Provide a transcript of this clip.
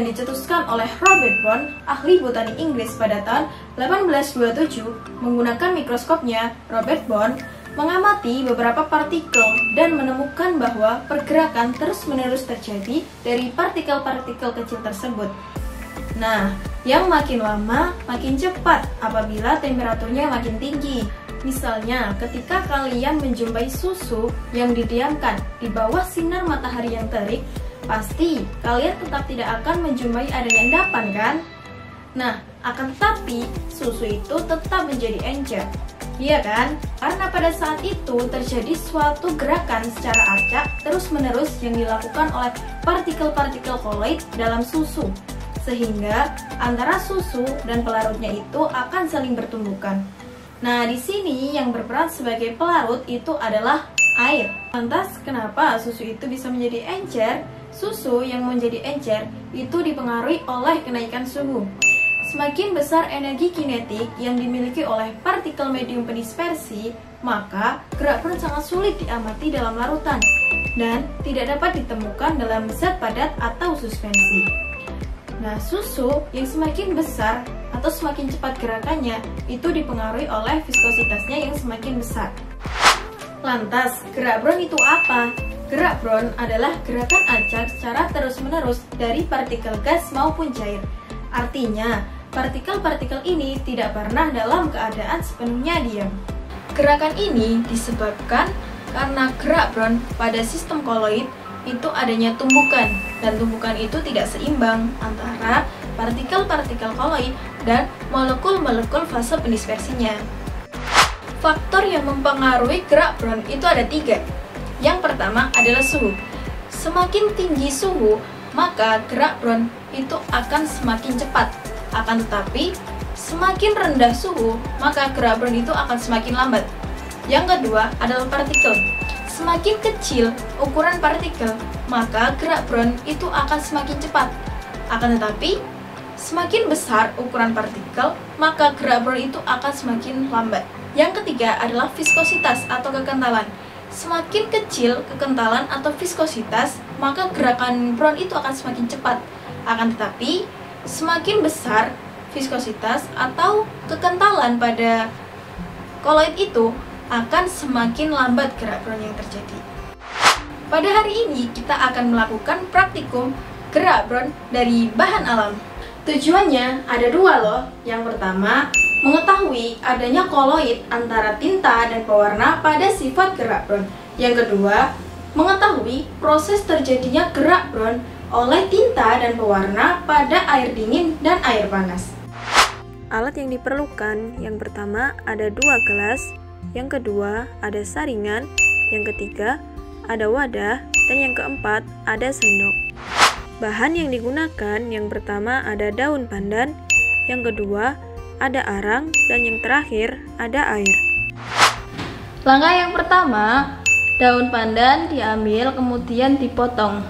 yang dicetuskan oleh Robert Brown, ahli botani Inggris pada tahun 1827, menggunakan mikroskopnya, Robert Brown mengamati beberapa partikel dan menemukan bahwa pergerakan terus-menerus terjadi dari partikel-partikel kecil tersebut. Nah, yang makin lama makin cepat apabila temperaturnya makin tinggi. Misalnya, ketika kalian menjumpai susu yang didiamkan di bawah sinar matahari yang terik, pasti kalian tetap tidak akan menjumpai adanya endapan, kan? Nah, akan tetapi susu itu tetap menjadi encer. Iya kan? Karena pada saat itu terjadi suatu gerakan secara acak terus-menerus yang dilakukan oleh partikel-partikel koloid dalam susu, sehingga antara susu dan pelarutnya itu akan saling bertumbukan. Nah, di sini yang berperan sebagai pelarut itu adalah air. Lantas, kenapa susu itu bisa menjadi encer? Susu yang menjadi encer itu dipengaruhi oleh kenaikan suhu. Semakin besar energi kinetik yang dimiliki oleh partikel medium pendispersi, maka gerak peron sangat sulit diamati dalam larutan dan tidak dapat ditemukan dalam zat padat atau suspensi. Nah, susu yang semakin besar atau semakin cepat gerakannya itu dipengaruhi oleh viskositasnya yang semakin besar. Lantas, gerak peron itu apa? Gerak peron adalah gerakan acak secara terus-menerus dari partikel gas maupun cair. Artinya, partikel-partikel ini tidak pernah dalam keadaan sepenuhnya diam. Gerakan ini disebabkan karena gerak peron pada sistem koloid itu adanya tumbukan, dan tumbukan itu tidak seimbang antara partikel-partikel koloid dan molekul-molekul fase pendispersinya. Faktor yang mempengaruhi gerak peron itu ada 3. Yang pertama adalah suhu. Semakin tinggi suhu, maka gerak peron itu akan semakin cepat. Akan tetapi, semakin rendah suhu, maka gerak peron itu akan semakin lambat. Yang kedua adalah partikel. Semakin kecil ukuran partikel, maka gerak peron itu akan semakin cepat. Akan tetapi, semakin besar ukuran partikel, maka gerak peron itu akan semakin lambat. Yang ketiga adalah viskositas atau kekentalan. Semakin kecil kekentalan atau viskositas, maka gerakan peron itu akan semakin cepat. Akan tetapi, semakin besar viskositas atau kekentalan pada koloid itu akan semakin lambat gerak peron yang terjadi. Pada hari ini kita akan melakukan praktikum gerak peron dari bahan alam. Tujuannya ada 2 loh. Yang pertama, mengetahui adanya koloid antara tinta dan pewarna pada sifat gerak peron. Yang kedua, mengetahui proses terjadinya gerak peron oleh tinta dan pewarna pada air dingin dan air panas. Alat yang diperlukan, yang pertama ada 2 gelas, yang kedua ada saringan, yang ketiga ada wadah, dan yang keempat ada sendok. Bahan yang digunakan, yang pertama ada daun pandan, yang kedua ada arang, dan yang terakhir ada air. Langkah yang pertama, daun pandan diambil kemudian dipotong.